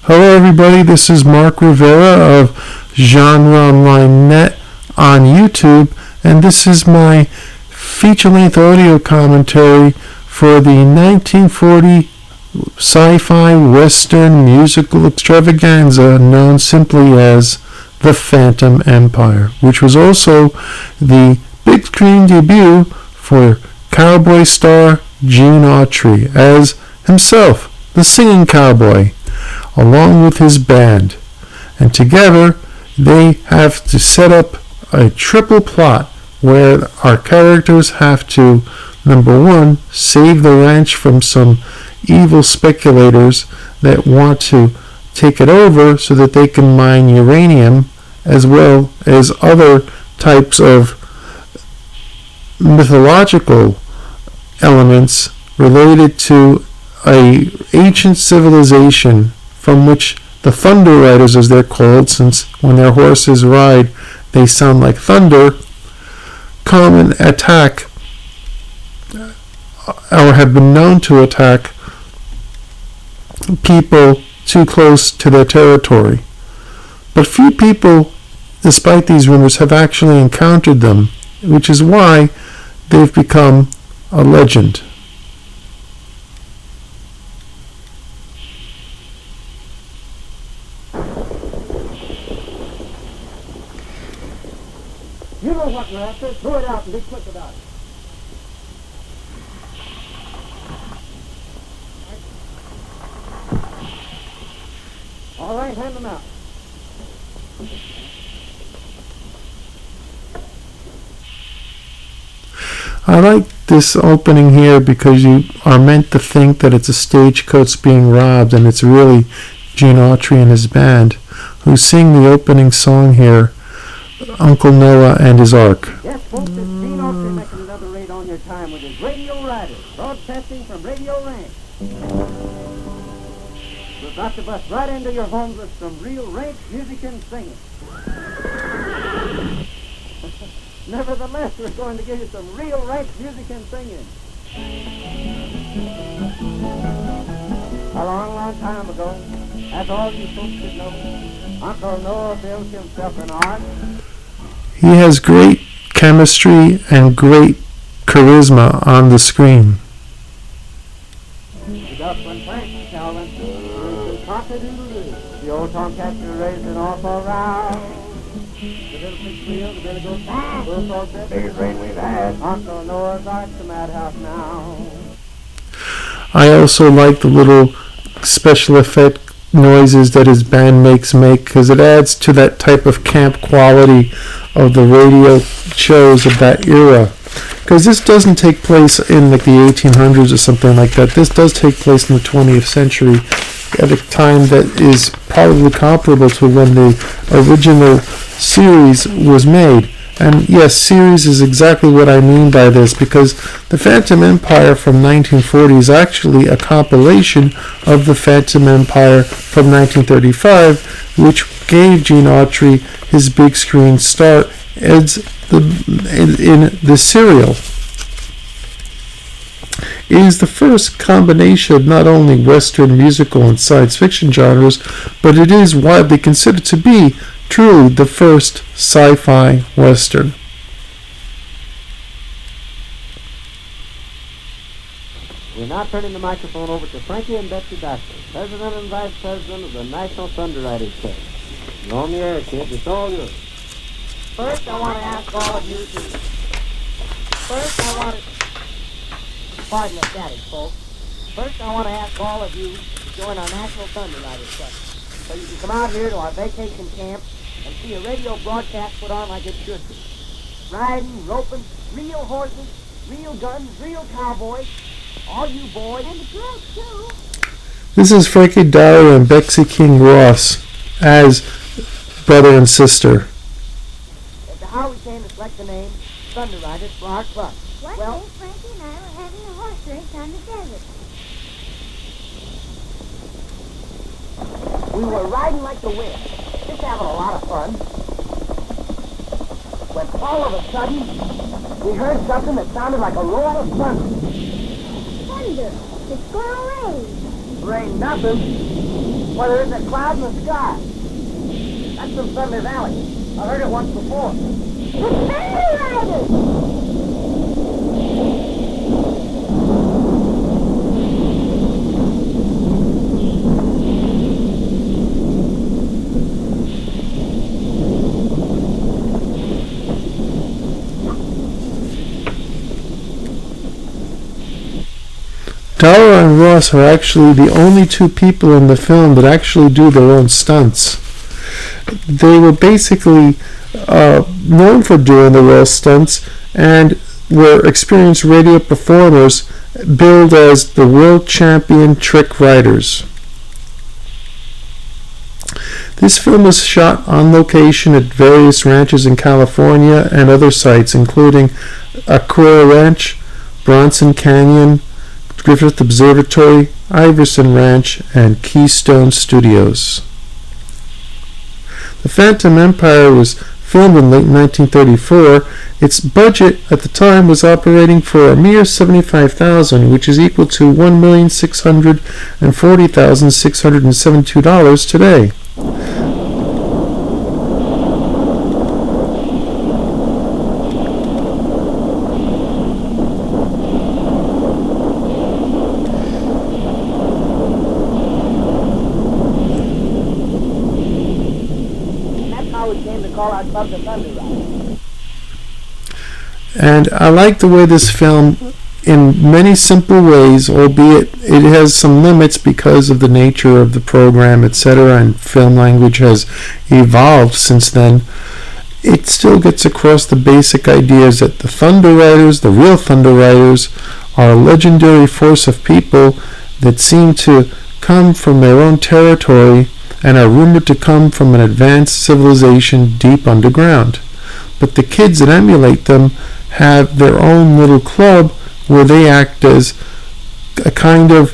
Hello everybody, this is Mark Rivera of GenreOnlinenet on YouTube, and this is my feature-length audio commentary for the 1940 sci-fi western musical extravaganza known simply as The Phantom Empire, which was also the big screen debut for cowboy star Gene Autry as himself, the singing cowboy, along with his band. And together they have to set up a triple plot where our characters have to, number one, save the ranch from some evil speculators that want to take it over so that they can mine uranium, as well as other types of mythological elements related to a ancient civilization from which the Thunder Riders, as they're called, since when their horses ride they sound like thunder, come and attack, or have been known to attack, people too close to their territory. But few people, despite these rumors, have actually encountered them, which is why they've become a legend. You know what you're after. Throw it out and be quick about it. All right, hand them out. I like this opening here because you are meant to think that it's a stagecoach being robbed, and it's really Gene Autry and his band who sing the opening song here, Uncle Noah and his Ark. Yes, folks, it's Gene Autry making another raid on your time with his Radio Riders, broadcasting from Radio Ranch. We're about to bust right into your homes with some real ranch music and singing. Nevertheless, we're going to give you some real ranch music and singing. A long, long time ago, as all you folks should know, Uncle Noah built himself an ark. He has great chemistry and great charisma on the screen. The duckling Frank Calvin, cock-a-doodle-doo. The old tomcat raised an awful row. The little pig squeal, the billy goes, we'll talk that biggest rain we've had. Uncle Noah's Ark's the madhouse now. I also like the little special effect noises that his band make because it adds to that type of camp quality of the radio shows of that era. Because this doesn't take place in like the 1800s or something like that. This does take place in the 20th century at a time that is probably comparable to when the original series was made. And yes, series is exactly what I mean by this, because The Phantom Empire from 1940 is actually a compilation of The Phantom Empire from 1935, which gave Gene Autry his big screen start as in the serial. It is the first combination of not only Western musical and science fiction genres, but it is widely considered to be truly the first sci-fi Western. We're now turning the microphone over to Frankie and Betsy Baxter, President and Vice President of the National Thunder Riders Club. You're on the air, kids. It's all yours. First, I want to ask all of you to... Pardon the static, folks. First, I want to ask all of you to join our National Thunder Riders Club, so you can come out here to our vacation camp and see a radio broadcast put on like it should be. Riding, roping, real horses, real guns, real cowboys, all you boys. And the girls, too. This is Frankie Dyer and Betsy King Ross as brother and sister. As to how we came to select the name Thunder Riders for our club. One day, Frankie and I were having a horse race on the desert. We were riding like the wind, just having a lot of fun, when all of a sudden, we heard something that sounded like a roar of thunder. Thunder! It's going to rain! Rain nothing. Why, there isn't a cloud in the sky. That's from Thunder Valley. I heard it once before. The Thunder Riders! Dollar and Ross are actually the only two people in the film that actually do their own stunts. They were basically known for doing the real stunts and were experienced radio performers billed as the world champion trick riders. This film was shot on location at various ranches in California and other sites, including Acora Ranch, Bronson Canyon, Griffith Observatory, Iverson Ranch, and Keystone Studios. The Phantom Empire was filmed in late 1934. Its budget at the time was operating for a mere $75,000, which is equal to $1,640,672 today. Call our club the Thunder Riders. And I like the way this film, in many simple ways, albeit it has some limits because of the nature of the program, etc., and film language has evolved since then, it still gets across the basic ideas that the Thunder Riders, the real Thunder Riders, are a legendary force of people that seem to come from their own territory and are rumored to come from an advanced civilization deep underground. But the kids that emulate them have their own little club where they act as a kind of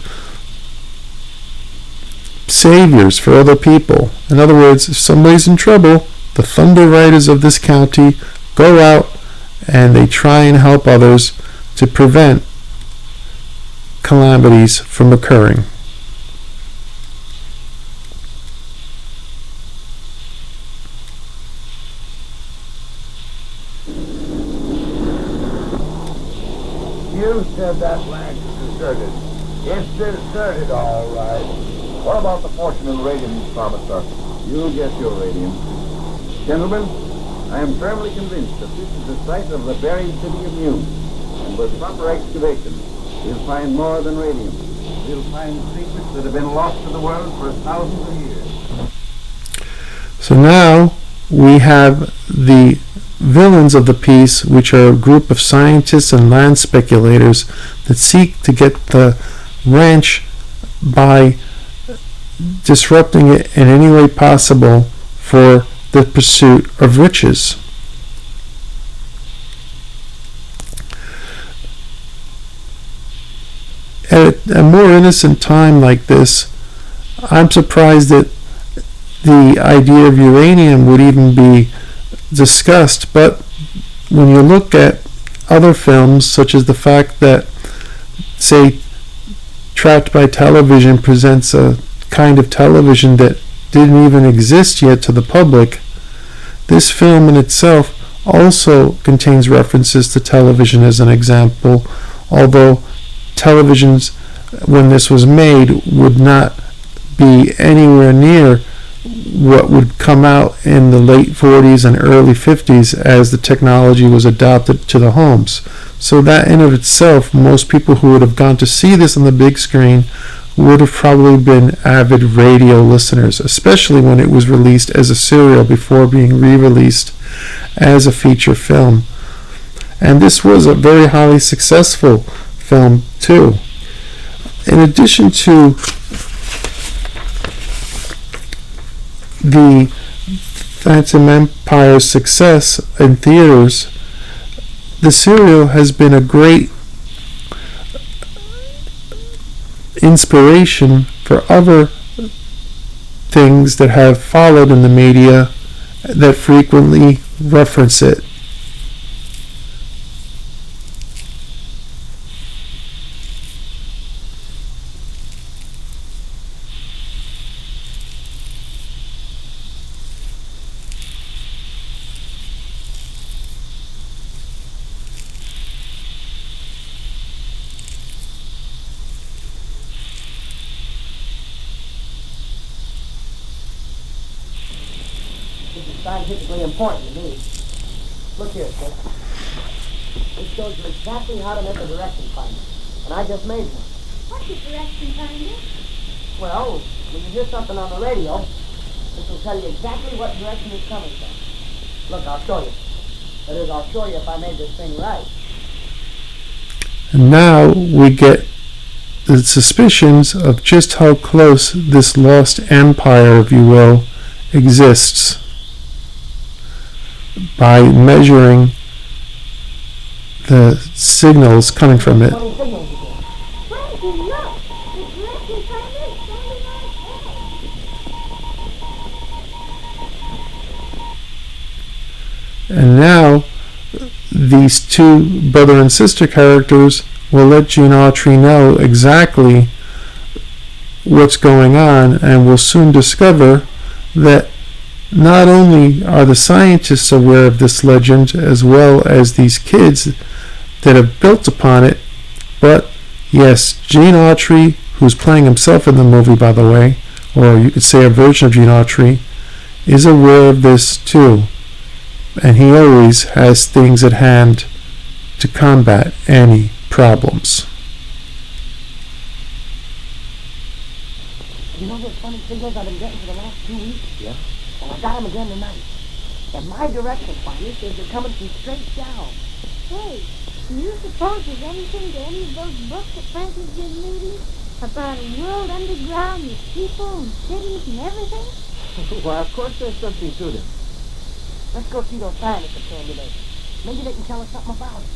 saviors for other people. In other words, if somebody's in trouble, the Thunder Riders of this county go out and they try and help others to prevent calamities from occurring. You said that ranch is deserted. It's deserted, all right. What about the fortune and radium you promised us? You'll get your radium. Gentlemen, I am firmly convinced that this is the site of the buried city of Muse. And with proper excavation, we'll find more than radium. We'll find secrets that have been lost to the world for thousands of years. So now we have the villains of the piece, which are a group of scientists and land speculators that seek to get the ranch by disrupting it in any way possible for the pursuit of riches. At a more innocent time like this, I'm surprised that the idea of uranium would even be discussed, but when you look at other films, such as the fact that, say, Trapped by Television presents a kind of television that didn't even exist yet to the public, this film in itself also contains references to television as an example, although televisions, when this was made, would not be anywhere near what would come out in the late 40s and early 50s as the technology was adopted to the homes. So that in of itself, most people who would have gone to see this on the big screen would have probably been avid radio listeners, especially when it was released as a serial before being re-released as a feature film. And this was a very highly successful film too. In addition to the Phantom Empire's success in theaters, the serial has been a great inspiration for other things that have followed in the media that frequently reference it. This is scientifically important to me. Look here, kid. This shows you exactly how to make a direction finder. And I just made one. What's a direction finder? Well, when you hear something on the radio, this will tell you exactly what direction it's coming from. Look, I'll show you. That is, I'll show you if I made this thing right. And now we get the suspicions of just how close this lost empire, if you will, exists by measuring the signals coming from it. Funny signals again. Frankie, look! The direction finder is standing on its head. And now these two brother and sister characters will let Gene Autry know exactly what's going on, and will soon discover that not only are the scientists aware of this legend as well as these kids that have built upon it, but yes, Gene Autry, who's playing himself in the movie, by the way, or you could say a version of Gene Autry, is aware of this too. And he always has things at hand to combat any problems. You know those funny signals I've been getting for the last 2 weeks? Yeah. Well, I got them again tonight. And my direction finder says they're coming from straight down. Hey, do you suppose there's anything to any of those books that Frankie's been reading? About a world underground with people and cities and everything? Well, of course there's something to them. Let's go see those scientists that came today. Maybe they can tell us something about it.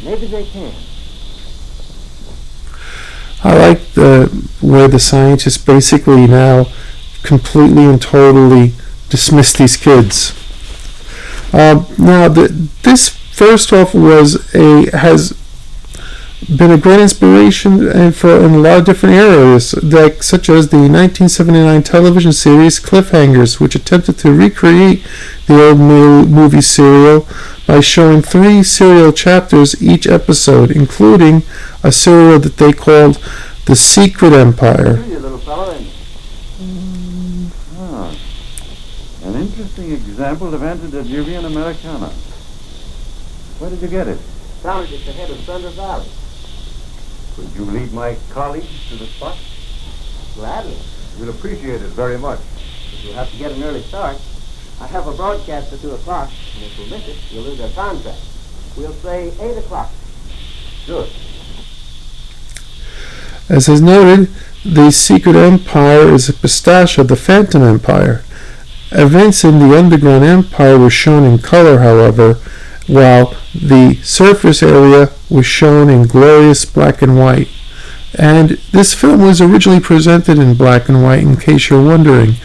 Maybe they can. I like the way the scientists basically now completely and totally dismiss these kids. This first off has been a great inspiration in a lot of different areas, such as the 1979 television series Cliffhangers, which attempted to recreate the old movie serial by showing 3 serial chapters each episode, including a serial that they called The Secret Empire. You little fella. An interesting example of antediluvian Americana. Where did you get it? Found it at the head of Thunder Valley. Could you lead my colleagues to the spot? Gladly. We'll appreciate it very much. But you'll have to get an early start. I have a broadcast at 2 o'clock, and if you miss it, you'll lose our contract. We'll say 8 o'clock. Good. As is noted, the Secret Empire is a pistache of the Phantom Empire. Events in the Underground Empire were shown in color, however, while the surface area was shown in glorious black and white. And this film was originally presented in black and white, in case you're wondering.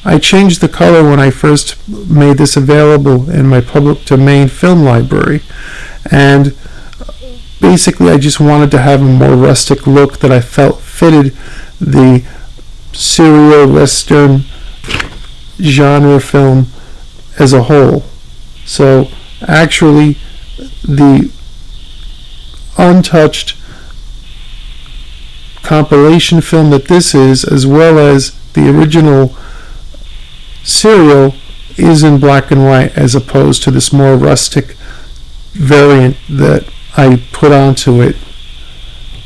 I changed the color when I first made this available in my public domain film library, and basically I just wanted to have a more rustic look that I felt fitted the serial western genre film as a whole. So actually the untouched compilation film that this is, as well as the original serial, is in black and white, as opposed to this more rustic variant that I put onto it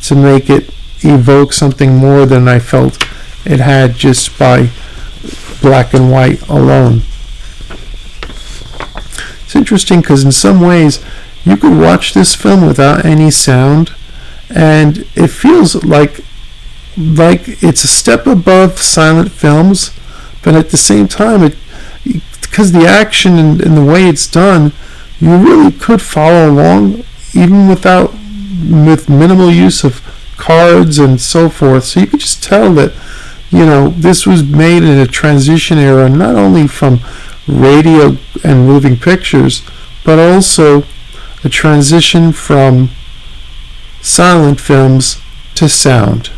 to make it evoke something more than I felt it had just by black and white alone. It's interesting because in some ways you could watch this film without any sound, and it feels like it's a step above silent films, but at the same time, because the action and the way it's done, you really could follow along even with minimal use of cards and so forth. So you could just tell that, this was made in a transition era, not only from radio and moving pictures, but also a transition from silent films to sound.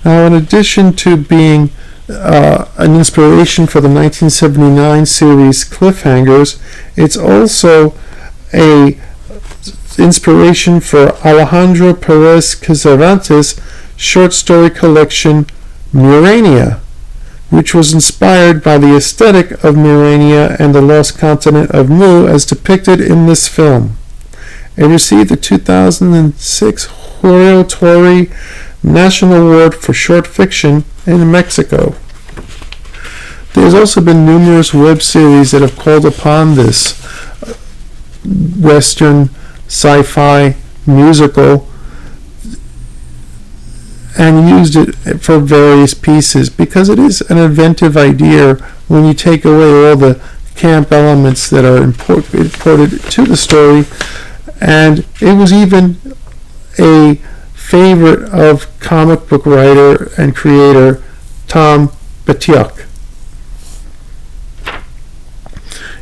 Now, in addition to being an inspiration for the 1979 series Cliffhangers, it's also a inspiration for Alejandro Perez Cervantes' short story collection Murania, which was inspired by the aesthetic of Murania and the lost continent of Mu as depicted in this film. It received the 2006 Julio Torre National Award for Short Fiction in Mexico. There has also been numerous web series that have called upon this Western sci-fi musical and used it for various pieces because it is an inventive idea when you take away all the camp elements that are imported to the story, and it was even a favorite of comic book writer and creator Tom Batiuk.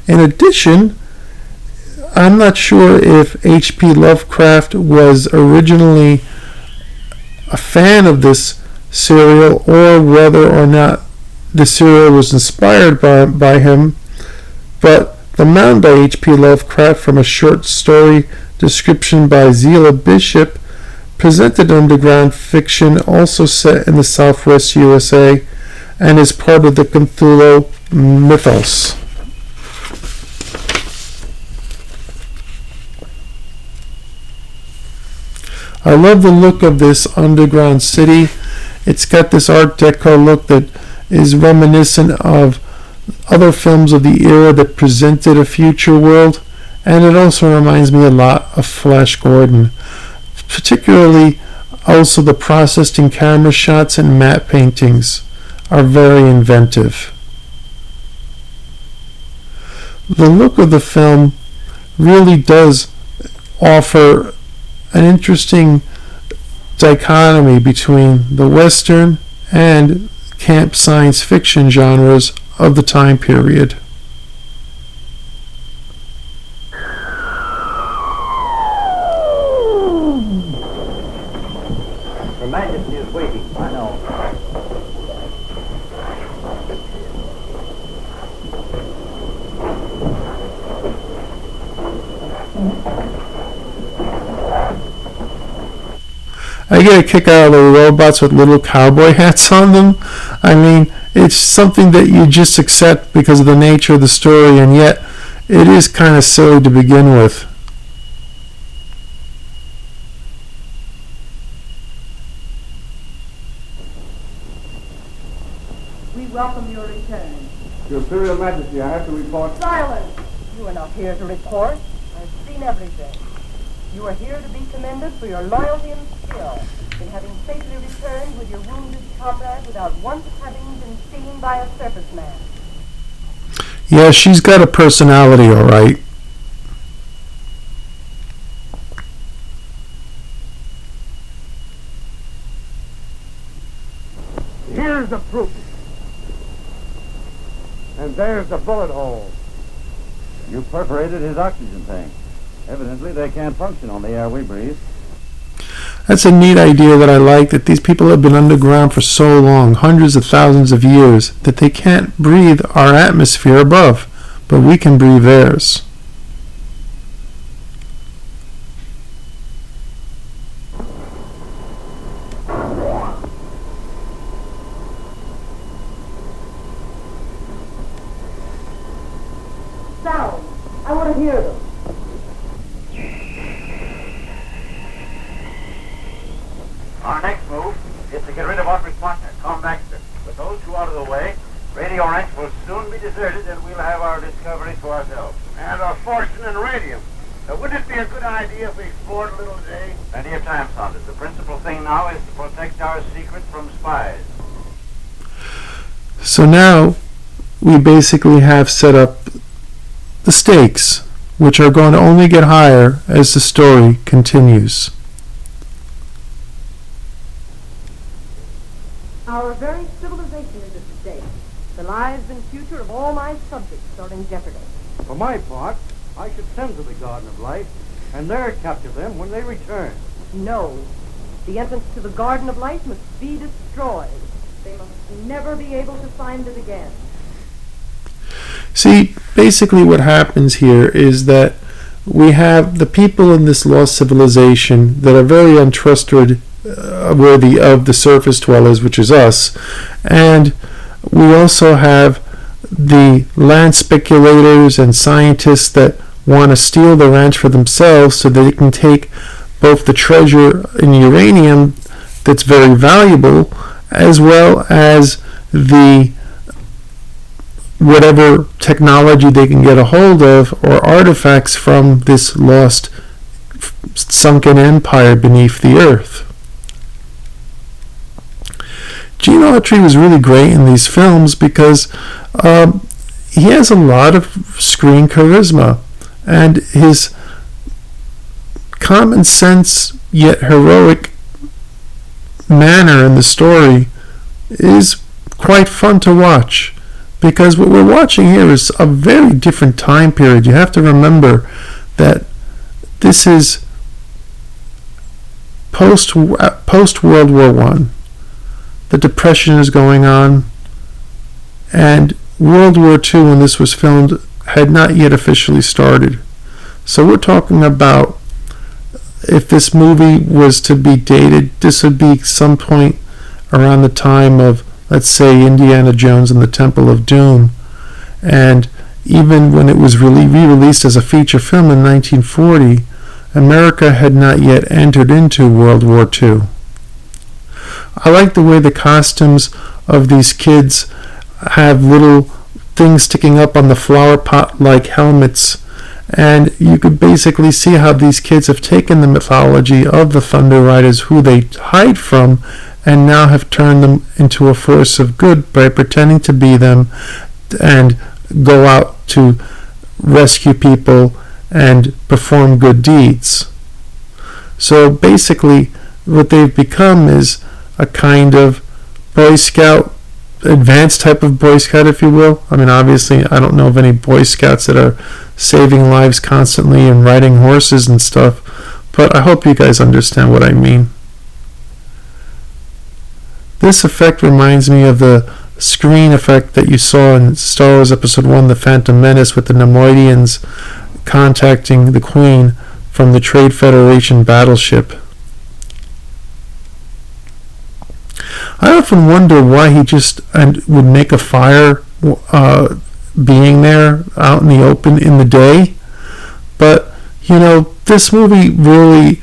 In addition, I'm not sure if H.P. Lovecraft was originally a fan of this serial or whether or not the serial was inspired by him, but The Mound by H.P. Lovecraft, from a short story description by Zela Bishop, presented underground fiction also set in the Southwest USA and is part of the Cthulhu mythos. I love the look of this underground city. It's got this Art Deco look that is reminiscent of other films of the era that presented a future world, and it also reminds me a lot of Flash Gordon, particularly also the processed in camera shots and matte paintings are very inventive. The look of the film really does offer an interesting dichotomy between the Western and camp science fiction genres of the time period. Her Majesty is waiting, I know. I get a kick out of the robots with little cowboy hats on them. I mean, it's something that you just accept because of the nature of the story, and yet it is kind of silly to begin with. We welcome your return. Your Imperial Majesty, I have to report. Silence! You are not here to report. I've seen everything. You are here to be commended for your loyalty and skill in having safely returned with your wounded comrade without once having been seen by a surface man. Yeah, she's got a personality, all right. Here's the proof. And there's the bullet hole. You perforated his oxygen tank. Evidently, they can't function on the air we breathe. That's a neat idea that I like, that these people have been underground for so long, hundreds of thousands of years, that they can't breathe our atmosphere above, but we can breathe theirs. Sound! I want to hear them. Our next move is to get rid of Audrey's partner, Tom Baxter. With those two out of the way, Radio Ranch will soon be deserted and we'll have our discovery to ourselves. And our fortune in radium. Wouldn't it be a good idea if we explored a little today? Plenty of time, Saunders. The principal thing now is to protect our secret from spies. So now we basically have set up the stakes, which are going to only get higher as the story continues. Our very civilization is at stake. The lives and future of all my subjects are in jeopardy. For my part, I should send to the Garden of Life and there capture them when they return. No. The entrance to the Garden of Life must be destroyed. They must never be able to find it again. See, basically what happens here is that we have the people in this lost civilization that are very untrustworthy worthy of the surface dwellers, which is us, and we also have the land speculators and scientists that want to steal the ranch for themselves so they can take both the treasure in uranium that's very valuable, as well as the whatever technology they can get a hold of or artifacts from this lost sunken empire beneath the earth. Gene Autry was really great in these films because he has a lot of screen charisma, and his common sense yet heroic manner in the story is quite fun to watch, because what we're watching here is a very different time period. You have to remember that this is post World War One. The Depression is going on, and World War II, when this was filmed, had not yet officially started. So we're talking about, if this movie was to be dated, this would be some point around the time of, let's say, Indiana Jones and the Temple of Doom. And even when it was re-released as a feature film in 1940, America had not yet entered into World War II. I like the way the costumes of these kids have little things sticking up on the flower pot like helmets, and you could basically see how these kids have taken the mythology of the Thunder Riders, who they hide from, and now have turned them into a force of good by pretending to be them and go out to rescue people and perform good deeds. So basically what they've become is a kind of Boy Scout, advanced type of Boy Scout, if you will. I mean, obviously, I don't know of any Boy Scouts that are saving lives constantly and riding horses and stuff, but I hope you guys understand what I mean. This effect reminds me of the screen effect that you saw in Star Wars Episode 1, The Phantom Menace, with the Nemoidians contacting the Queen from the Trade Federation battleship. I often wonder why he just would make a fire being there out in the open in the day. But, you know, this movie really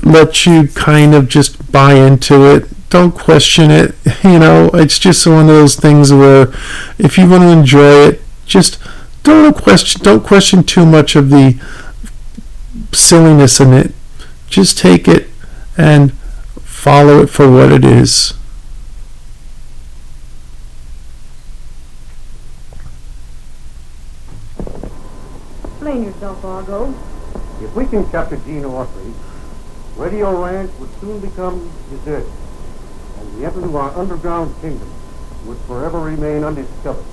lets you kind of just buy into it. Don't question it. You know, it's just one of those things where if you want to enjoy it, just don't question too much of the silliness in it. Just take it and follow it for what it is. Explain yourself, Otto. If we can capture Gene Autry, Radio Ranch would soon become deserted, and the entrance of our underground kingdom would forever remain undiscovered.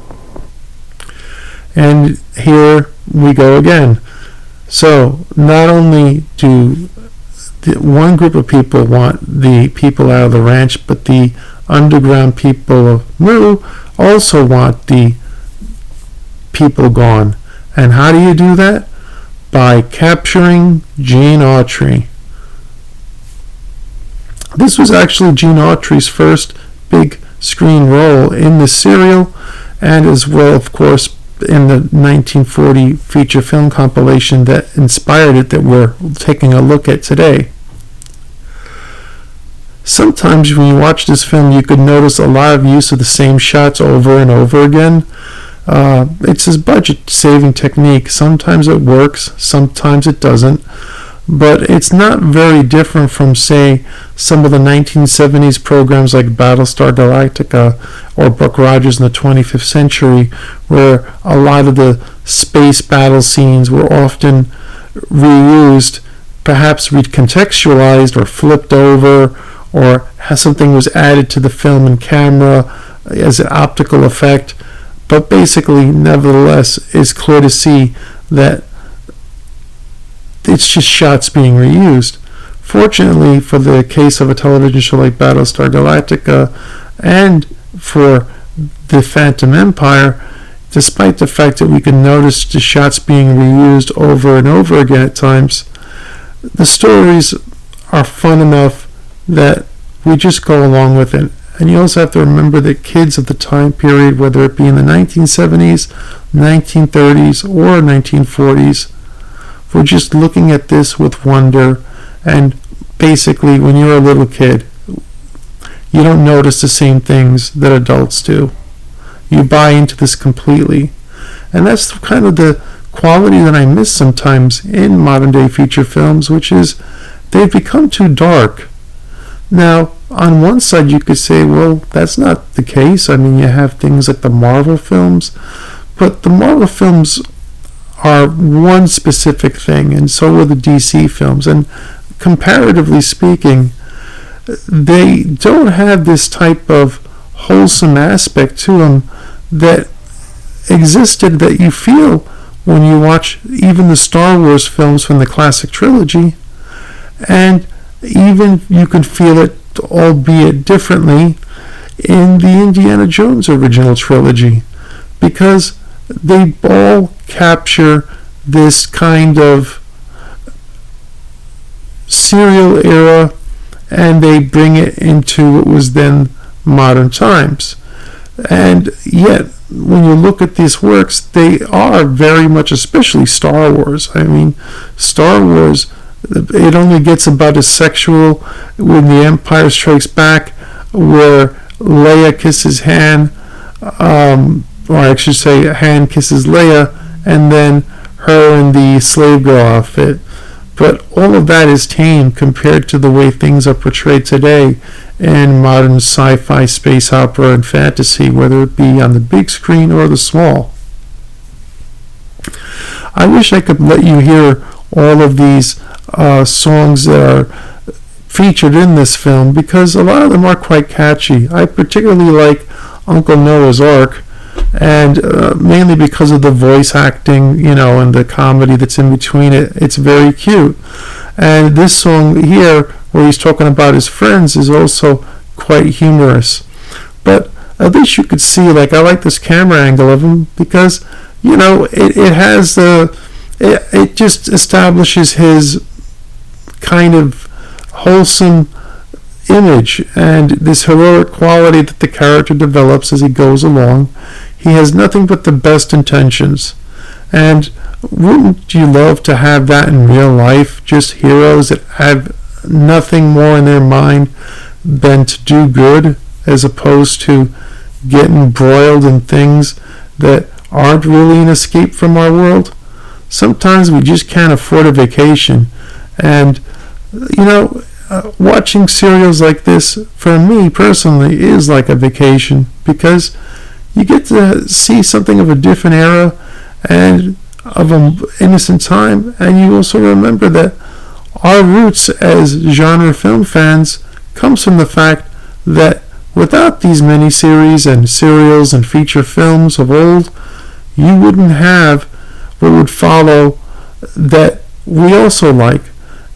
And here we go again. So not only do one group of people want the people out of the ranch, but the underground people of Mu also want the people gone. And how do you do that? By capturing Gene Autry. This was actually Gene Autry's first big screen role in the serial, and as well, of course, in the 1940 feature film compilation that inspired it, that we're taking a look at today. Sometimes when you watch this film, you could notice a lot of use of the same shots over and over again. It's his budget-saving technique. Sometimes it works, sometimes it doesn't. But it's not very different from, say, some of the 1970s programs like Battlestar Galactica or Buck Rogers in the 25th Century, where a lot of the space battle scenes were often reused, perhaps recontextualized or flipped over, or something was added to the film and camera as an optical effect. But basically, nevertheless, it's clear to see that it's just shots being reused. Fortunately, for the case of a television show like Battlestar Galactica and for the Phantom Empire, despite the fact that we can notice the shots being reused over and over again at times, the stories are fun enough that we just go along with it. And you also have to remember that kids of the time period, whether it be in the 1970s, 1930s, or 1940s, were just looking at this with wonder. And basically, when you're a little kid, you don't notice the same things that adults do. You buy into this completely. And that's kind of the quality that I miss sometimes in modern day feature films, which is they've become too dark. Now, on one side you could say, well, that's not the case. I mean, you have things like the Marvel films, but the Marvel films are one specific thing, and so are the DC films. And comparatively speaking, they don't have this type of wholesome aspect to them that existed that you feel when you watch even the Star Wars films from the classic trilogy, and even you can feel it, albeit differently, in the Indiana Jones original trilogy, because they all capture this kind of serial era and they bring it into what was then modern times. And yet, when you look at these works, they are very much, especially Star Wars. I mean, Star Wars, it only gets about as sexual when The Empire Strikes Back, where Leia kisses Han, or I should say Han kisses Leia, and then her in the slave girl outfit. But all of that is tame compared to the way things are portrayed today in modern sci-fi, space opera, and fantasy, whether it be on the big screen or the small. I wish I could let you hear all of these songs that are featured in this film, because a lot of them are quite catchy. I particularly like Uncle Noah's Ark, and mainly because of the voice acting, and the comedy that's in between it. It's very cute. And this song here, where he's talking about his friends, is also quite humorous. But at least you could see, I like this camera angle of him, because, it has it just establishes his kind of wholesome image and this heroic quality that the character develops as he goes along. He has nothing but the best intentions. And wouldn't you love to have that in real life? Just heroes that have nothing more in their mind than to do good, as opposed to get embroiled in things that aren't really an escape from our world? Sometimes we just can't afford a vacation. And, watching serials like this, for me personally, is like a vacation, because you get to see something of a different era and of an innocent time, and you also remember that our roots as genre film fans comes from the fact that without these miniseries and serials and feature films of old, you wouldn't have what would follow that we also like,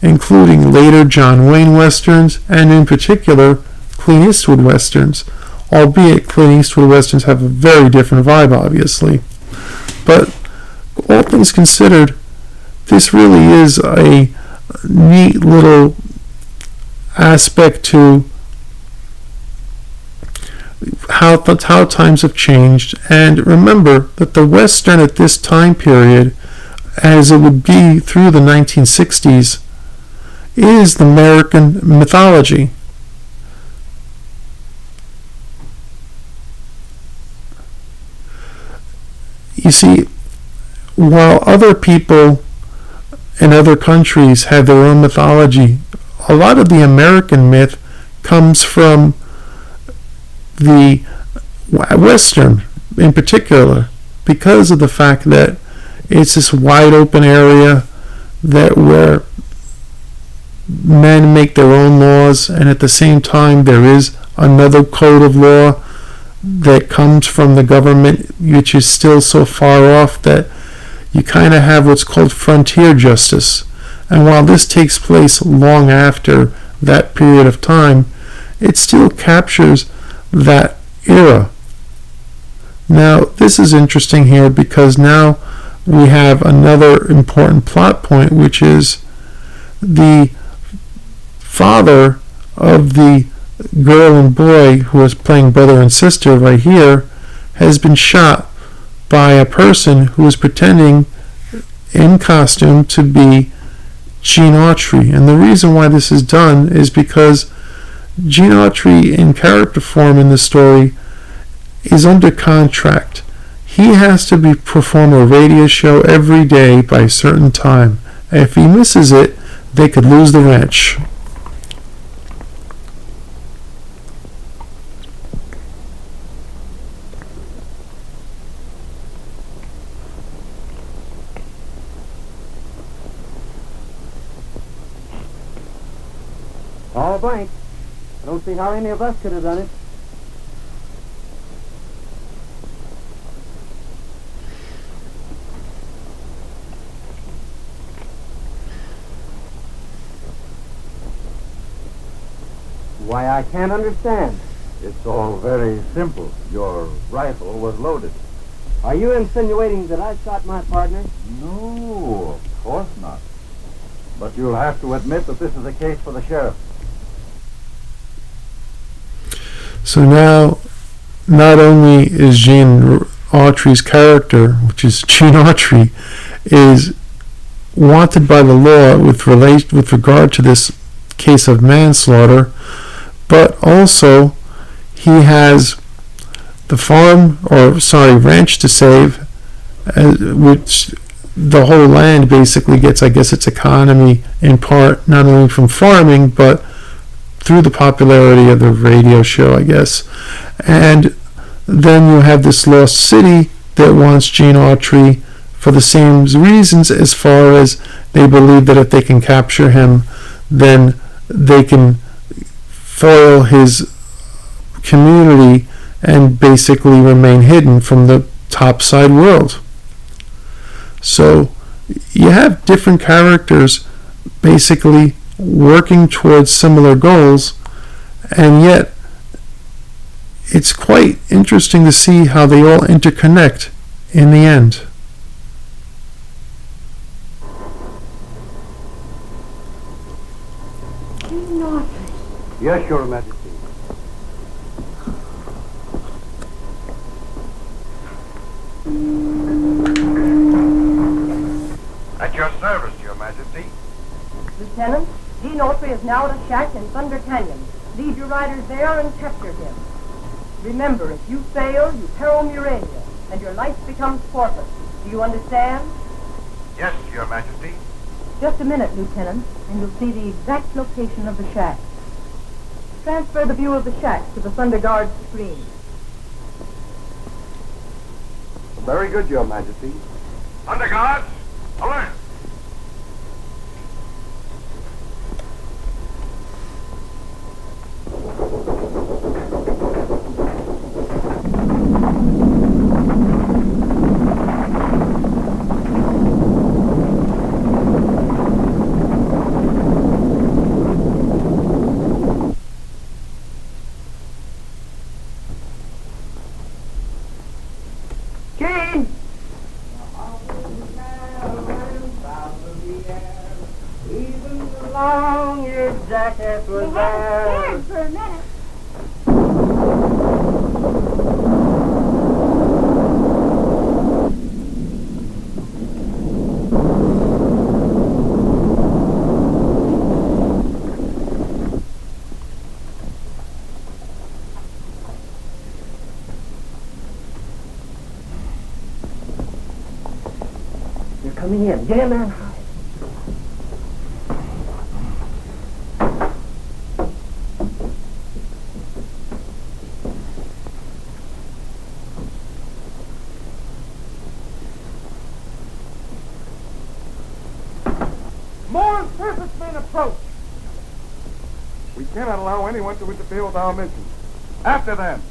including later John Wayne westerns, and in particular Clint Eastwood westerns, albeit Clint Eastwood westerns have a very different vibe, obviously. But all things considered, this really is a neat little aspect to how times have changed. And remember that the western at this time period, as it would be through the 1960s, is the American mythology. You see, while other people in other countries have their own mythology, a lot of the American myth comes from the Western in particular, because of the fact that it's this wide open area where men make their own laws, and at the same time there is another code of law that comes from the government, which is still so far off that you kind of have what's called frontier justice. And while this takes place long after that period of time, it still captures that era. Now, this is interesting here because now we have another important plot point, which is the father of the girl and boy who is playing brother and sister right here has been shot by a person who is pretending in costume to be Gene Autry. And the reason why this is done is because Gene Autry in character form in the story is under contract. He has to perform a radio show every day by a certain time. If he misses it, they could lose the ranch. All blank. I don't see how any of us could have done it. Why, I can't understand. It's all very simple. Your rifle was loaded. Are you insinuating that I shot my partner? No, of course not. But you'll have to admit that this is a case for the sheriff. So now, not only is Gene Autry's character, which is Gene Autry, is wanted by the law with regard to this case of manslaughter, but also he has the ranch to save, which the whole land basically gets, I guess, its economy in part not only from farming, but through the popularity of the radio show, I guess. And then you have this lost city that wants Gene Autry for the same reasons, as far as they believe that if they can capture him, then they can foil his community and basically remain hidden from the topside world. So you have different characters basically working towards similar goals, and yet it's quite interesting to see how they all interconnect in the end. Yes, Your Majesty. At your service, Your Majesty. Lieutenant, Gene Autry is now at a shack in Thunder Canyon. Lead your riders there and capture him. Remember, if you fail, you peril Urania, and your life becomes forfeit. Do you understand? Yes, Your Majesty. Just a minute, Lieutenant, and you'll see the exact location of the shack. Transfer the view of the shack to the Thunder Guard screen. Very good, Your Majesty. Under guards, alert! Coming in. Get in there and hide. More surface men approach. We cannot allow anyone to interfere with our mission. After them.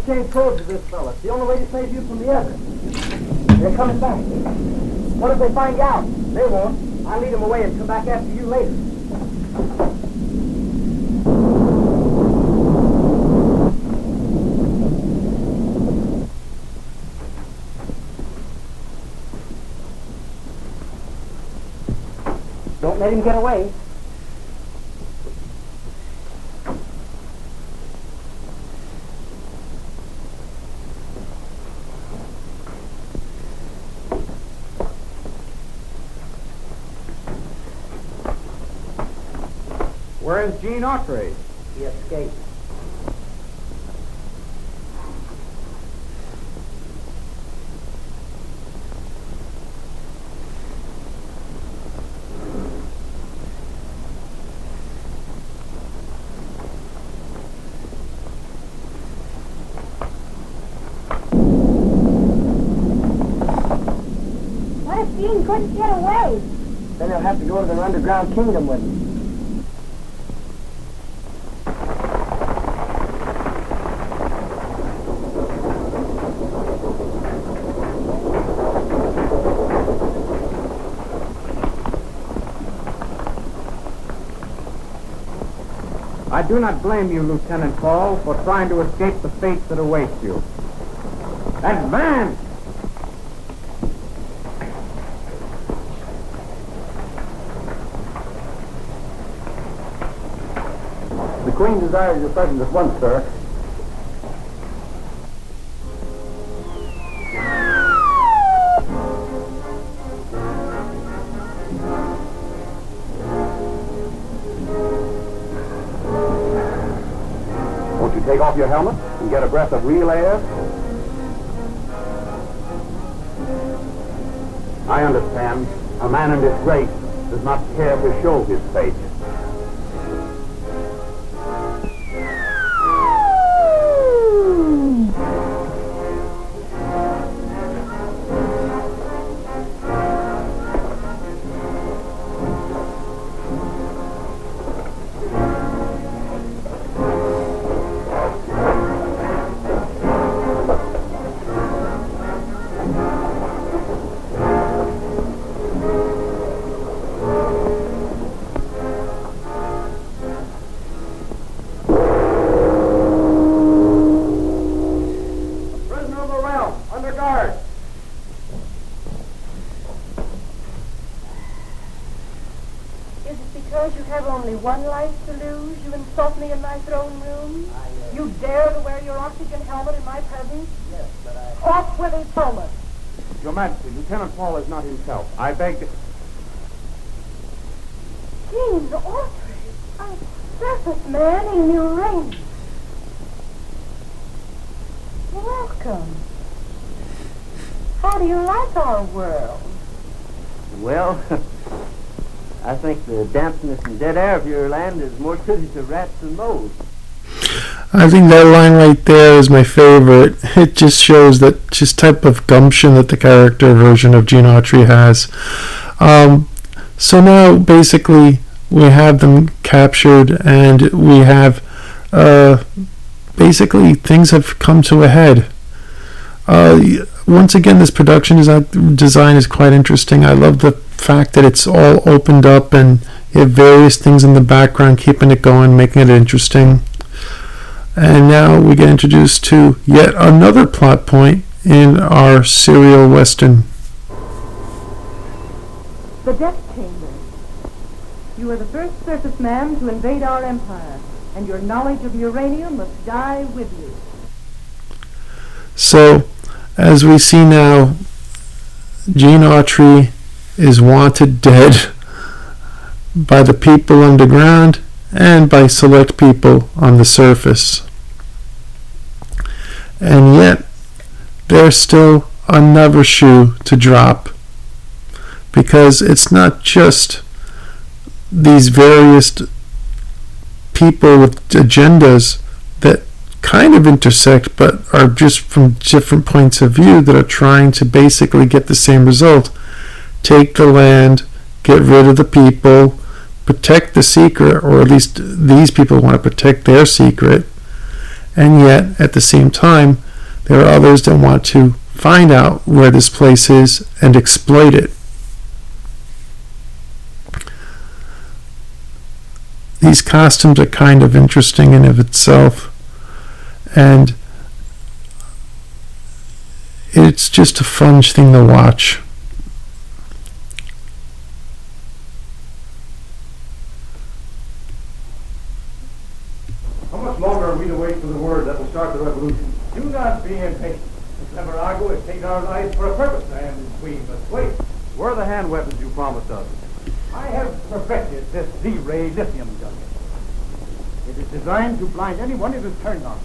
exchange codes with this fella. It's the only way to save you from the others. They're coming back. What if they find you out? They won't. I'll lead them away and come back after you later. Don't let him get away. Where's Gene Autry? He escaped. What if Gene couldn't get away? Then they'll have to go to their underground kingdom with him. I do not blame you, Lieutenant Paul, for trying to escape the fate that awaits you. Advance! The Queen desires your presence at once, sir. Won't you take off your helmet and get a breath of real air? I understand. A man in disgrace does not care to show his face. Because you have only one life to lose, you insult me in my throne room? You dare to wear your oxygen helmet in my presence? Yes, but I... Off with his helmet! Your Majesty, Lieutenant Paul is not himself. I beg to... Gene Autry, a surface man in New Rain. Welcome. How do you like our world? Well, I think the dampness and dead air of your land is more suited to rats than moles. I think that line right there is my favorite. It just shows that just type of gumption that the character version of Gene Autry has. So now basically we have them captured, and we have basically things have come to a head. Once again, this production design is quite interesting. I love the fact that it's all opened up and you have various things in the background keeping it going, making it interesting. And now we get introduced to yet another plot point in our serial western. The Death Chamber. You are the first surface man to invade our empire, and your knowledge of uranium must die with you. So, as we see now, Gene Autry is wanted dead by the people underground and by select people on the surface. And yet, there's still another shoe to drop, because it's not just these various people with agendas that kind of intersect but are just from different points of view that are trying to basically get the same result. Take the land, get rid of the people, protect the secret, or at least these people want to protect their secret, and yet at the same time there are others that want to find out where this place is and exploit it. These costumes are kind of interesting in of itself, and it's just a fun thing to watch. How much longer are we to wait for the word that will start the revolution? Do not be impatient. This embargo has taken our lives for a purpose, I am the Queen, but wait. Where are the hand weapons you promised us? I have perfected this Z-ray lithium gun. It is designed to blind anyone it is turned on.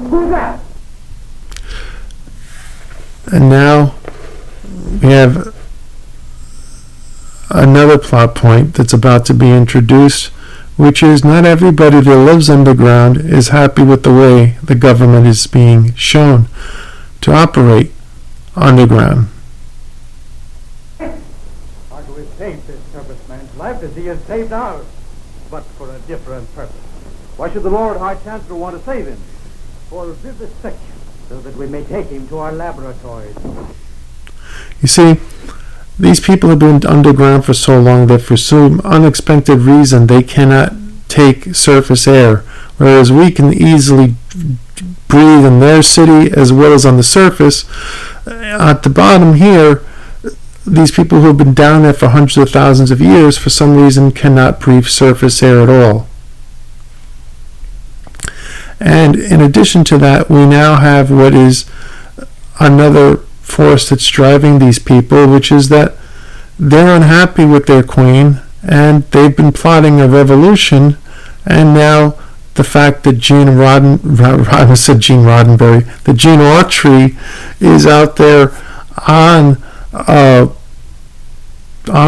Who's that? And now we have another plot point that's about to be introduced, which is not everybody that lives underground is happy with the way the government is being shown to operate underground. Otto has saved this serviceman's life as he has saved ours, but for a different purpose. Why should the Lord High Chancellor want to save him? For vivisection, so that we may take him to our laboratories. You see, these people have been underground for so long that for some unexpected reason they cannot take surface air, whereas we can easily breathe in their city as well as on the surface. At the bottom here, these people who have been down there for hundreds of thousands of years for some reason cannot breathe surface air at all. And in addition to that, we now have what is another force that's driving these people, which is that they're unhappy with their queen and they've been plotting a revolution, and now the fact that Gene Autry is out there on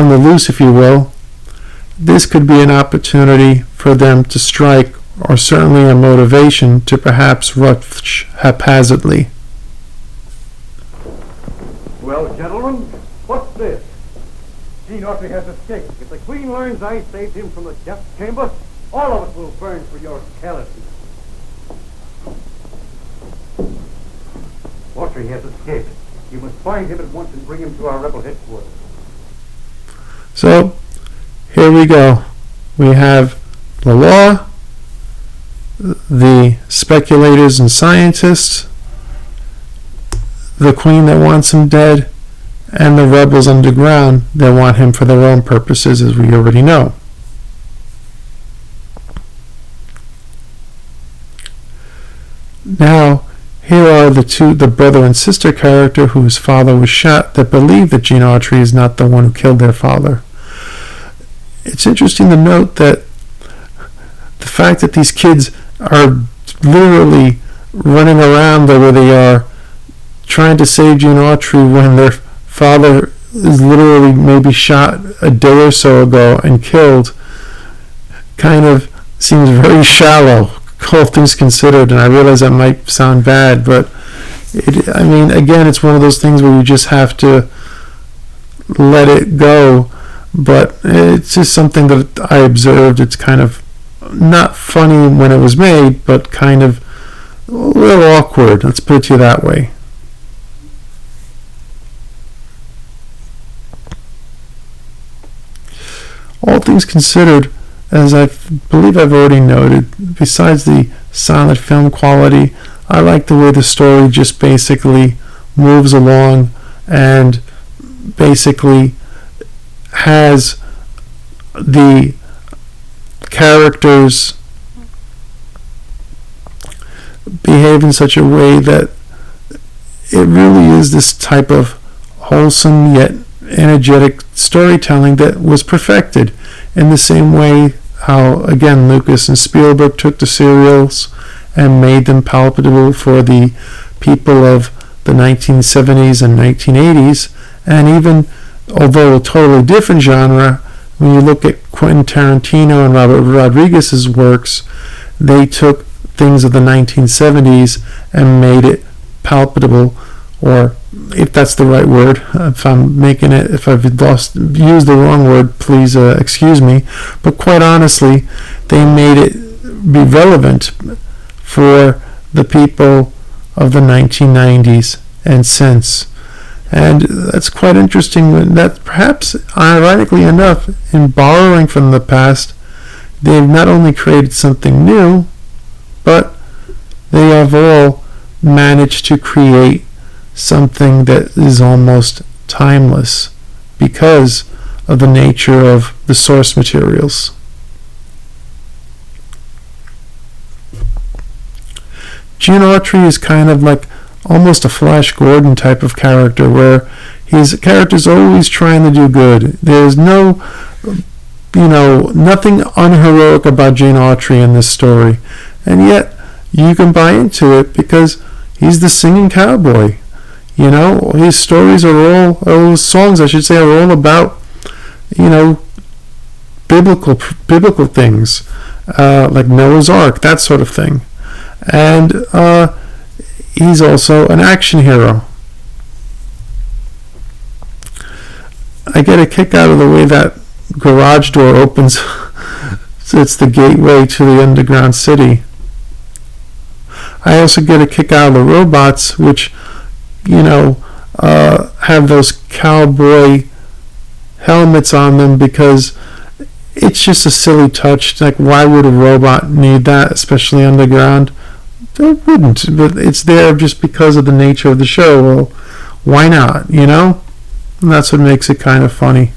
the loose, if you will, this could be an opportunity for them to strike, or certainly a motivation to perhaps rush haphazardly. Well, gentlemen, what's this? Gene Autry has escaped. If the Queen learns I saved him from the death chamber, all of us will burn for your carelessness. Autry has escaped. You must find him at once and bring him to our rebel headquarters. So, here we go. We have the law, the speculators and scientists, the queen that wants him dead, and the rebels underground that want him for their own purposes, as we already know. Now, here are the brother and sister character whose father was shot, that believe that Gene Autry is not the one who killed their father. It's interesting to note that the fact that these kids are literally running around the way they are, trying to save Gene Autry when their father is literally maybe shot a day or so ago and killed, kind of seems very shallow, all things considered. And I realize that might sound bad, but again, it's one of those things where you just have to let it go. But it's just something that I observed. It's kind of not funny when it was made, but kind of a little awkward. Let's put it to you that way. All things considered, as I believe I've already noted, besides the silent film quality, I like the way the story just basically moves along and basically has the characters behave in such a way that it really is this type of wholesome yet energetic storytelling that was perfected, in the same way how, again, Lucas and Spielberg took the serials and made them palatable for the people of the 1970s and 1980s, and even, although a totally different genre, when you look at Quentin Tarantino and Robert Rodriguez's works, they took things of the 1970s and made it palatable or if that's the right word. If I've used the wrong word, please excuse me. But quite honestly, they made it be relevant for the people of the 1990s and since. And that's quite interesting that perhaps, ironically enough, in borrowing from the past, they've not only created something new, but they have all managed to create something that is almost timeless because of the nature of the source materials. Gene Autry is kind of like almost a Flash Gordon type of character, where his character's always trying to do good. There's no, nothing unheroic about Gene Autry in this story. And yet, you can buy into it because he's the singing cowboy. His stories his songs, I should say, are all about, biblical things, like Noah's Ark, that sort of thing. And he's also an action hero. I get a kick out of the way that garage door opens. It's the gateway to the underground city. I also get a kick out of the robots, which, have those cowboy helmets on them, because it's just a silly touch. Like, why would a robot need that, especially underground? They wouldn't, but it's there just because of the nature of the show. Well, why not, And that's what makes it kind of funny.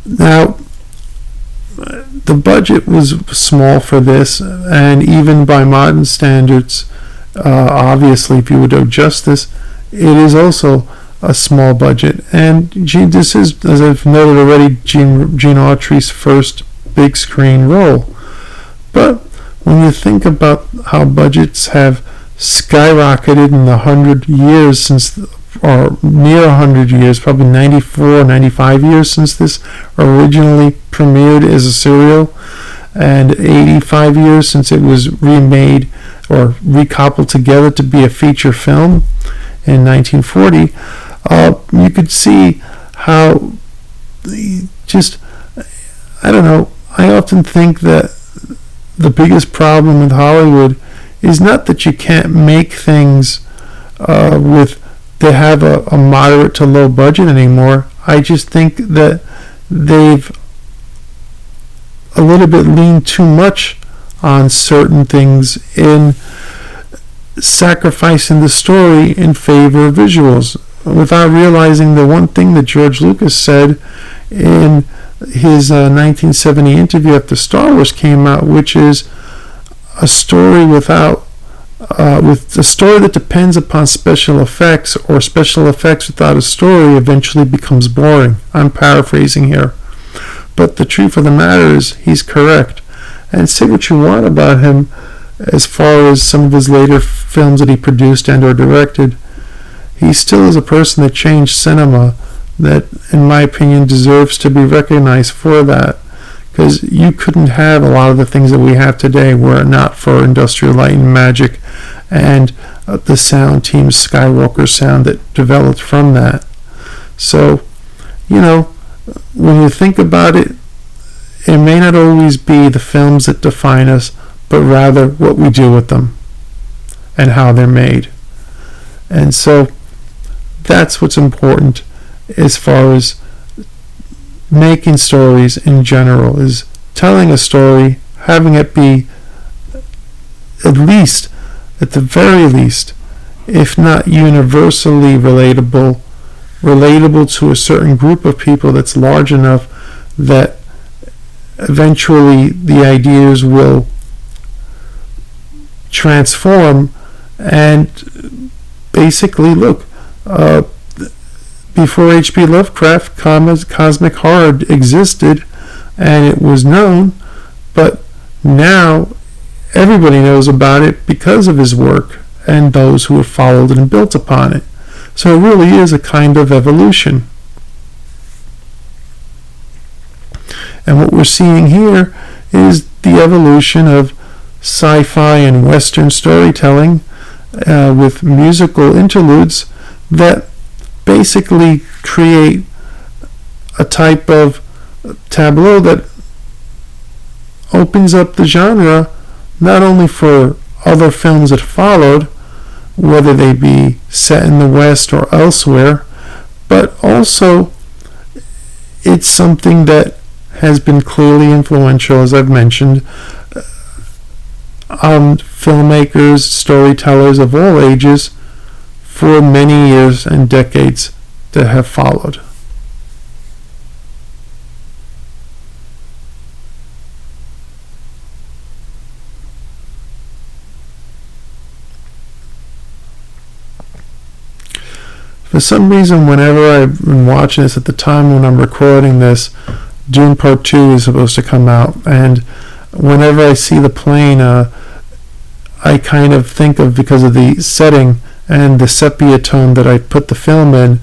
Now, the budget was small for this, and even by modern standards, obviously, if you would do justice, it is also a small budget. And this is, as I've noted already, Gene Autry's first big screen role. But when you think about how budgets have skyrocketed in the 100 years since, or near 100 years, probably 94, 95 years since this originally premiered as a serial, and 85 years since it was remade or recoupled together to be a feature film in 1940, you could see how I often think that the biggest problem with Hollywood is not that you can't make things that have a moderate to low budget anymore. I just think that they've a little bit leaned too much on certain things in sacrificing the story in favor of visuals, without realizing the one thing that George Lucas said in his 1970 interview after Star Wars came out, which is a story with a story that depends upon special effects, or special effects without a story, eventually becomes boring. I'm paraphrasing here, but the truth of the matter is he's correct. And say what you want about him as far as some of his later films that he produced and or directed, he still is a person that changed cinema that, in my opinion, deserves to be recognized for that, because you couldn't have a lot of the things that we have today were it not for Industrial Light and Magic and the sound team, Skywalker Sound, that developed from that. So, when you think about it, it may not always be the films that define us, but rather what we do with them and how they're made. And so that's what's important as far as making stories in general, is telling a story, having it be at the very least, if not universally relatable to a certain group of people that's large enough that eventually the ideas will transform. And basically, look, before H.P. Lovecraft, cosmic horror existed and it was known, but now everybody knows about it because of his work and those who have followed it and built upon it. So it really is a kind of evolution. And what we're seeing here is the evolution of sci-fi and Western storytelling with musical interludes that basically create a type of tableau that opens up the genre not only for other films that followed, whether they be set in the West or elsewhere, but also it's something that has been clearly influential, as I've mentioned, on filmmakers, storytellers of all ages for many years and decades that have followed. For some reason, whenever I've been watching this, at the time when I'm recording this, Dune Part 2 is supposed to come out, and whenever I see the plane, I kind of think of, because of the setting and the sepia tone that I put the film in,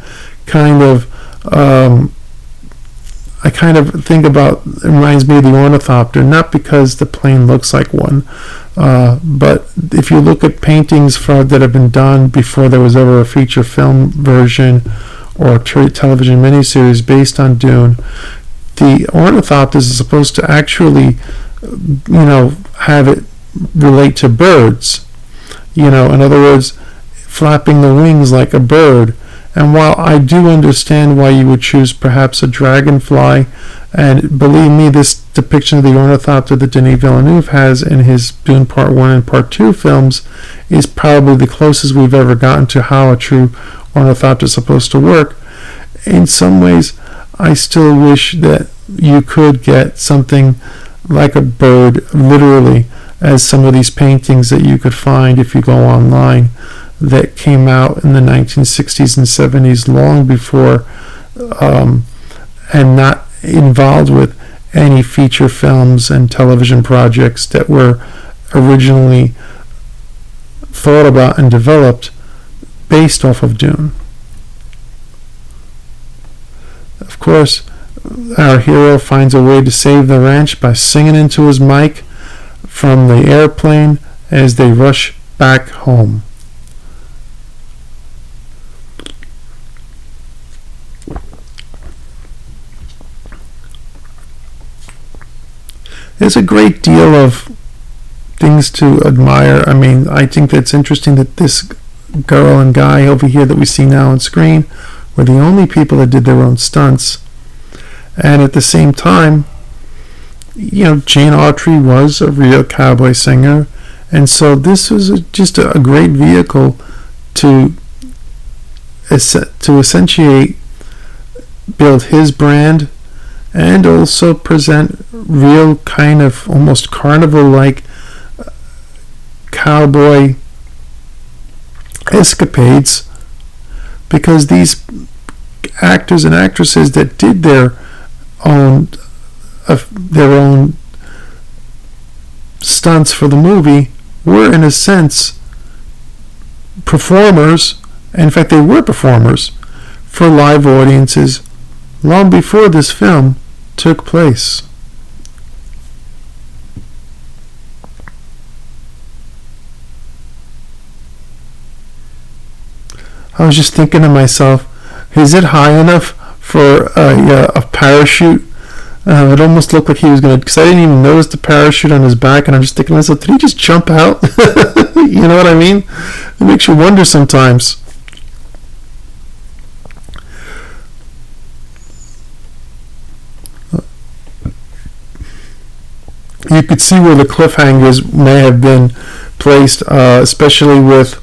I kind of think about, it reminds me of the ornithopter, not because the plane looks like one, but if you look at paintings that have been done before there was ever a feature film version or television miniseries based on Dune, the ornithopter is supposed to actually, have it relate to birds. In other words, flapping the wings like a bird. And while I do understand why you would choose perhaps a dragonfly, and believe me, this depiction of the ornithopter that Denis Villeneuve has in his Dune Part 1 and Part 2 films is probably the closest we've ever gotten to how a true ornithopter is supposed to work. In some ways, I still wish that you could get something like a bird, literally, as some of these paintings that you could find if you go online that came out in the 1960s and 70s, long before, and not involved with any feature films and television projects that were originally thought about and developed based off of Dune. Of course, our hero finds a way to save the ranch by singing into his mic from the airplane as they rush back home. There's a great deal of things to admire. I mean, I think that's interesting that this girl and guy over here that we see now on screen were the only people that did their own stunts. And at the same time, Jane Autry was a real cowboy singer, and so this was just a great vehicle to essentiate, build his brand, and also present real kind of almost carnival-like cowboy escapades, because these actors and actresses that did their own stunts for the movie were, in a sense, performers. In fact, they were performers for live audiences long before this film took place. I was just thinking to myself, is it high enough for a parachute? It almost looked like he was going to, because I didn't even notice the parachute on his back, and I'm just thinking to myself, did he just jump out? You know what I mean? It makes you wonder sometimes. You could see where the cliffhangers may have been placed, especially with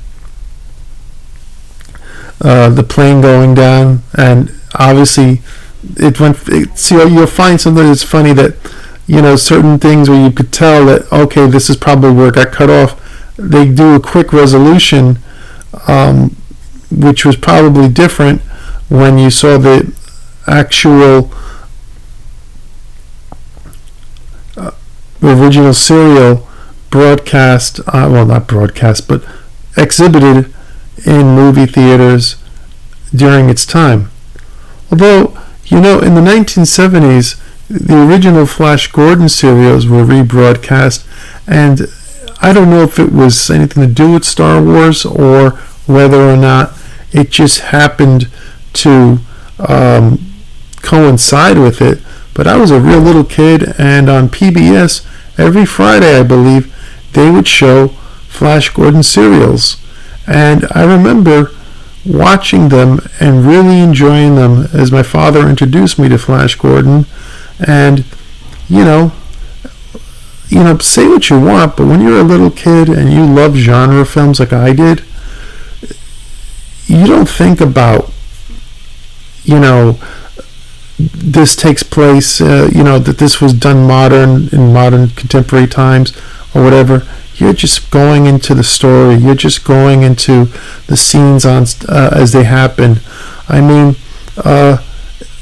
the plane going down, and obviously you'll find something that's funny, that certain things where you could tell that, okay, this is probably where it got cut off. They do a quick resolution, which was probably different when you saw the actual original serial broadcast, not broadcast, but exhibited in movie theaters during its time. Although, in the 1970s, the original Flash Gordon serials were rebroadcast, and I don't know if it was anything to do with Star Wars or whether or not it just happened to coincide with it. But I was a real little kid, and on PBS every Friday, I believe, they would show Flash Gordon serials. And I remember watching them and really enjoying them as my father introduced me to Flash Gordon. And you know, say what you want, but when you're a little kid and you love genre films like I did, you don't think about, this takes place, that this was done in modern contemporary times or whatever. You're just going into the story. You're just going into the scenes as they happen. I mean,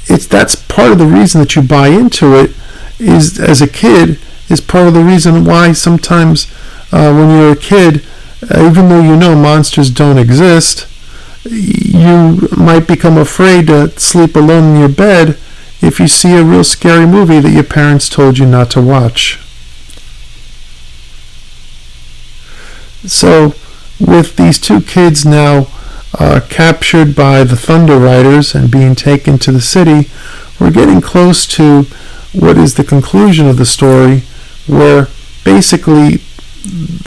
that's part of the reason that you buy into it. Is as a kid is part of the reason why sometimes when you're a kid, even though you know monsters don't exist, you might become afraid to sleep alone in your bed if you see a real scary movie that your parents told you not to watch. So with these two kids now captured by the Thunder Riders and being taken to the city, we're getting close to what is the conclusion of the story, where basically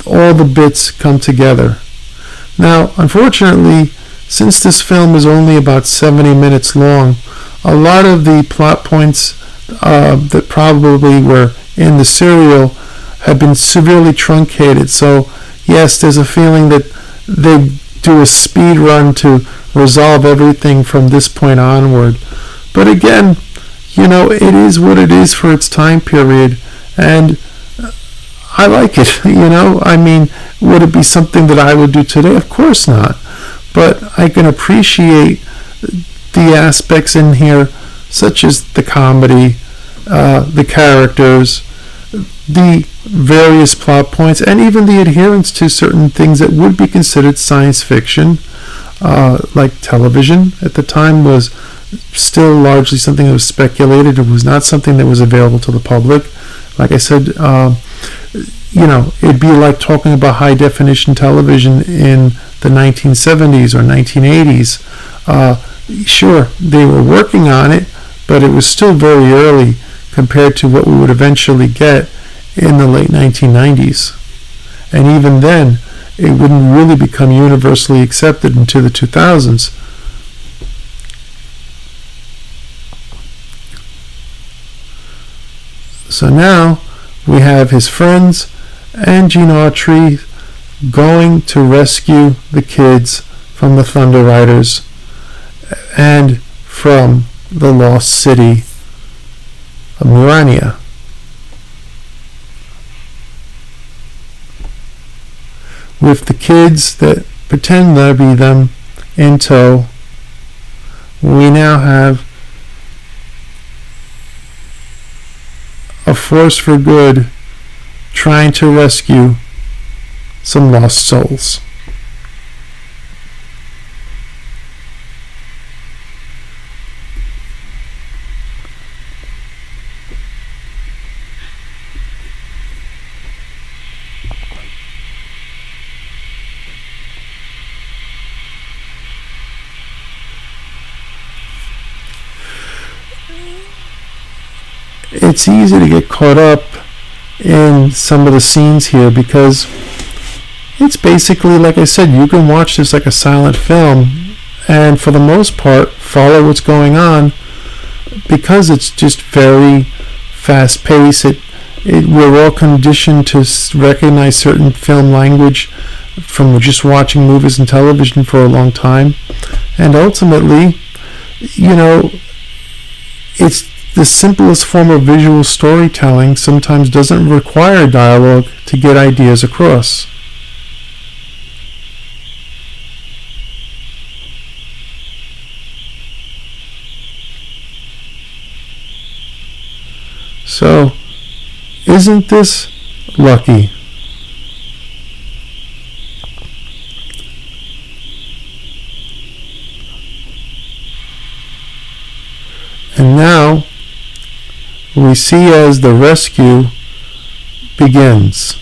all the bits come together. Now, unfortunately, since this film is only about 70 minutes long, a lot of the plot points that probably were in the serial have been severely truncated. So, yes, there's a feeling that they do a speed run to resolve everything from this point onward. But again, it is what it is for its time period, and I like it. I mean, would it be something that I would do today? Of course not. But I can appreciate the aspects in here, such as the comedy, the characters, the various plot points, and even the adherence to certain things that would be considered science fiction, like television at the time was still largely something that was speculated. It was not something that was available to the public. Like I said, it'd be like talking about high definition television in the 1970s or 1980s. Sure, they were working on it, but it was still very early compared to what we would eventually get in the late 1990s. And even then, it wouldn't really become universally accepted until the 2000s. So now we have his friends and Gene Autry going to rescue the kids from the Thunder Riders and from the lost city of Murania. With the kids that pretend to be them in tow, we now have a force for good trying to rescue some lost souls. It's easy to get caught up in some of the scenes here because it's basically, like I said, you can watch this like a silent film and for the most part follow what's going on because it's just very fast paced. We're all conditioned to recognize certain film language from just watching movies and television for a long time, and ultimately, it's the simplest form of visual storytelling sometimes doesn't require dialogue to get ideas across. So, isn't this lucky? And now, we see as the rescue begins.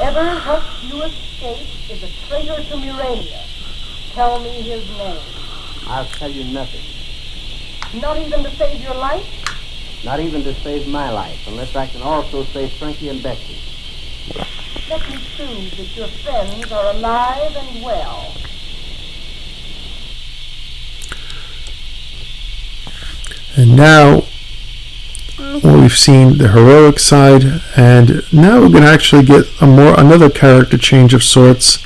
Whoever helped you escape is a traitor to Murania. Tell me his name. I'll tell you nothing. Not even to save your life? Not even to save my life, unless I can also save Frankie and Betsy. Let me prove that your friends are alive and well. And now we've seen the heroic side, and now we're going to actually get another character change of sorts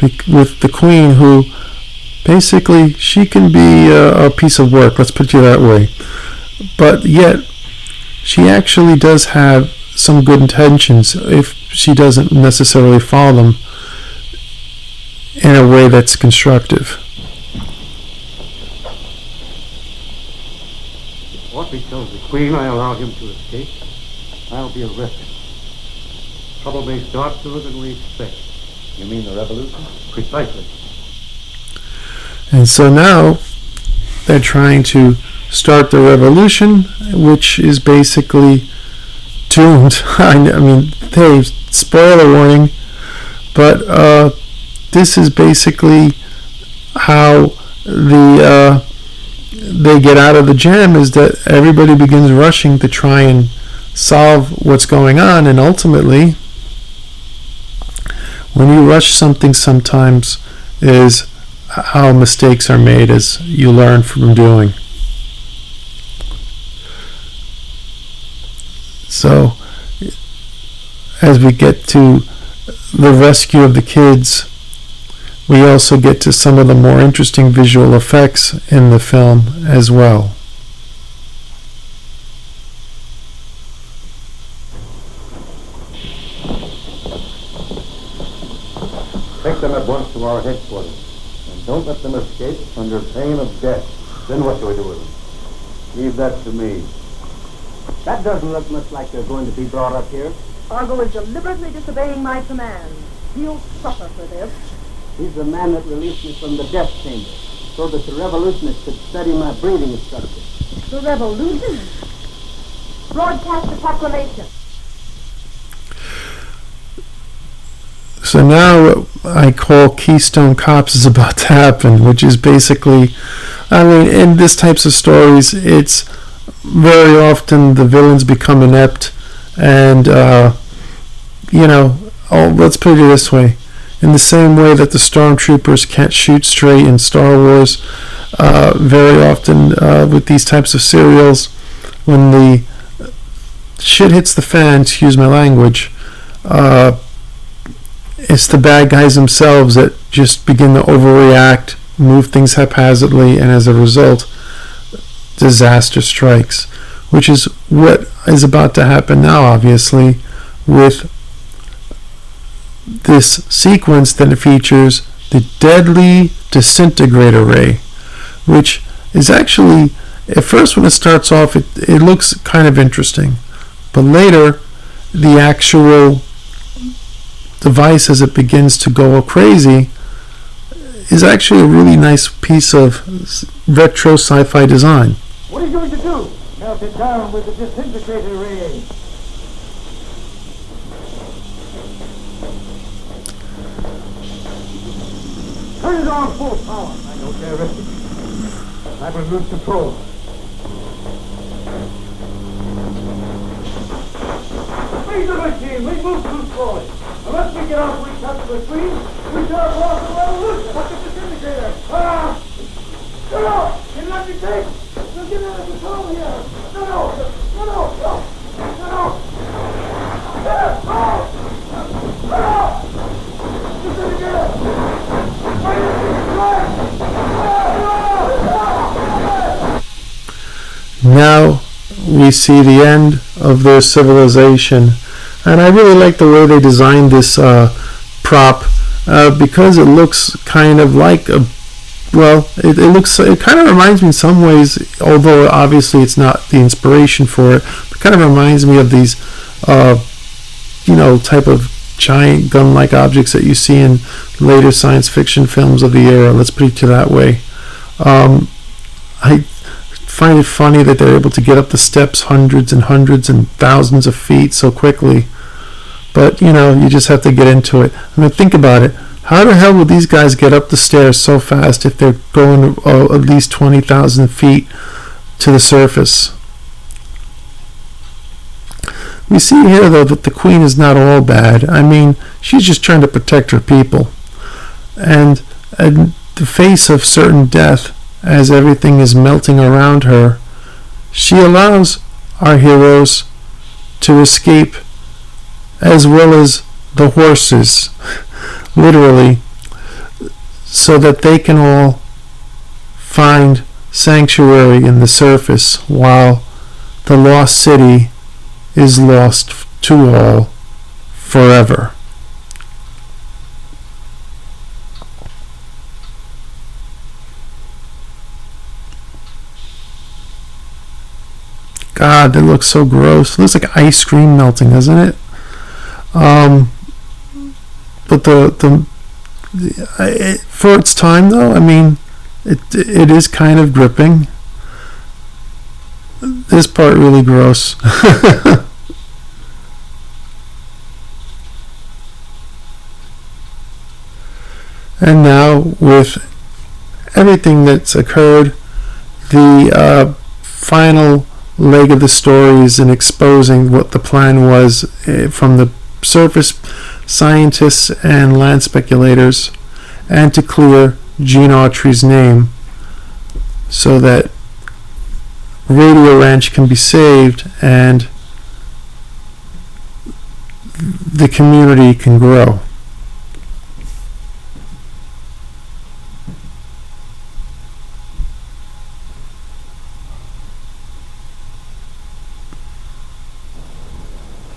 with the Queen, who basically she can be a piece of work. Let's put it that way. But yet she actually does have some good intentions if she doesn't necessarily follow them in a way that's constructive. What becomes the Queen, I allow him to escape. I'll be arrested. Trouble may start sooner than we expect. You mean the revolution? Precisely. And so now they're trying to start the revolution, which is basically doomed. I mean, hey, spoiler warning, but this is basically how they get out of the jam, is that everybody begins rushing to try and solve what's going on, and ultimately, when you rush something, sometimes is how mistakes are made, as you learn from doing. So, as we get to the rescue of the kids, we also get to some of the more interesting visual effects in the film as well. Take them at once to our headquarters. And don't let them escape under pain of death. Then what do we do with them? Leave that to me. That doesn't look much like they're going to be brought up here. Argo is deliberately disobeying my commands. He'll suffer for this. He's the man that released me from the death chamber, so that the revolutionists could study my breathing structure. The revolution? Broadcast the proclamation. So now what I call Keystone Cops is about to happen, which is basically, I mean, in these types of stories, it's very often the villains become inept, and, let's put it this way. In the same way that the stormtroopers can't shoot straight in Star Wars, very often with these types of serials, when the shit hits the fan, excuse my language, it's the bad guys themselves that just begin to overreact, move things haphazardly, and as a result, disaster strikes, which is what is about to happen now, obviously, with this sequence that features the deadly disintegrator ray, which is actually, at first when it starts off, it looks kind of interesting, but later the actual device, as it begins to go crazy, is actually a really nice piece of retro sci-fi design. What are you going to do? Melt it down with the disintegrator ray. Turn it on full power. I don't dare risk it. I will lose control. Freeze the machine. We move too slowly. Unless we get off we touch the Queen, we shall have lost the revolution. What's the disintegrator? No! You let me take! You'll get out of control here! No! Disintegrator! Now we see the end of their civilization, and I really like the way they designed this prop, because it looks kind of like it kind of reminds me in some ways, although obviously it's not the inspiration for it, but kind of reminds me of these type of giant gun-like objects that you see in later science fiction films of the era. Let's put it that way. I find it funny that they're able to get up the steps hundreds and hundreds and thousands of feet so quickly, But, you just have to get into it. I mean, think about it. How the hell would these guys get up the stairs so fast if they're going at least 20,000 feet to the surface? We see here, though, that the queen is not all bad. I mean, she's just trying to protect her people. And in the face of certain death, as everything is melting around her, she allows our heroes to escape, as well as the horses, literally, so that they can all find sanctuary in the surface while the lost city is lost to all forever. God, that looks so gross. It looks like ice cream melting, doesn't it? But for its time, though, I mean, it is kind of gripping. This part really gross. And now, with everything that's occurred, the final leg of the story is in exposing what the plan was from the surface scientists and land speculators, and to clear Gene Autry's name so that Radio Ranch can be saved and the community can grow.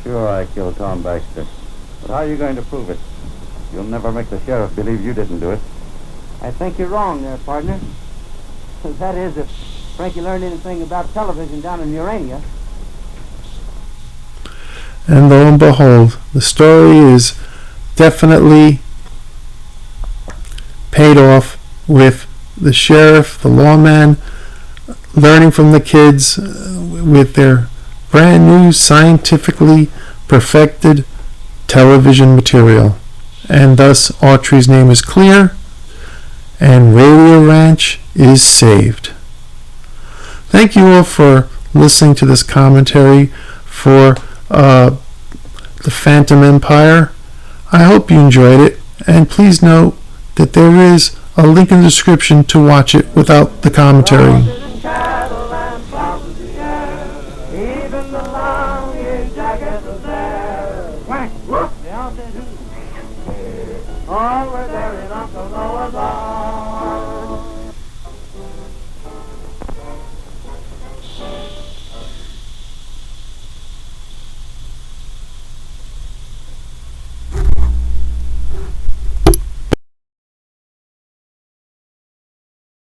Sure, I killed Tom Baxter. But how are you going to prove it? You'll never make the sheriff believe you didn't do it. I think you're wrong there, partner. That is, if Frankie learned anything about television down in Urania. And lo and behold, the story is definitely paid off with the sheriff, the lawman, learning from the kids with their brand new scientifically perfected television material. And thus Autry's name is clear and Radio Ranch is saved. Thank you all for listening to this commentary for The Phantom Empire. I hope you enjoyed it, and please note that there is a link in the description to watch it without the commentary. All were there in Uncle Noah's ark.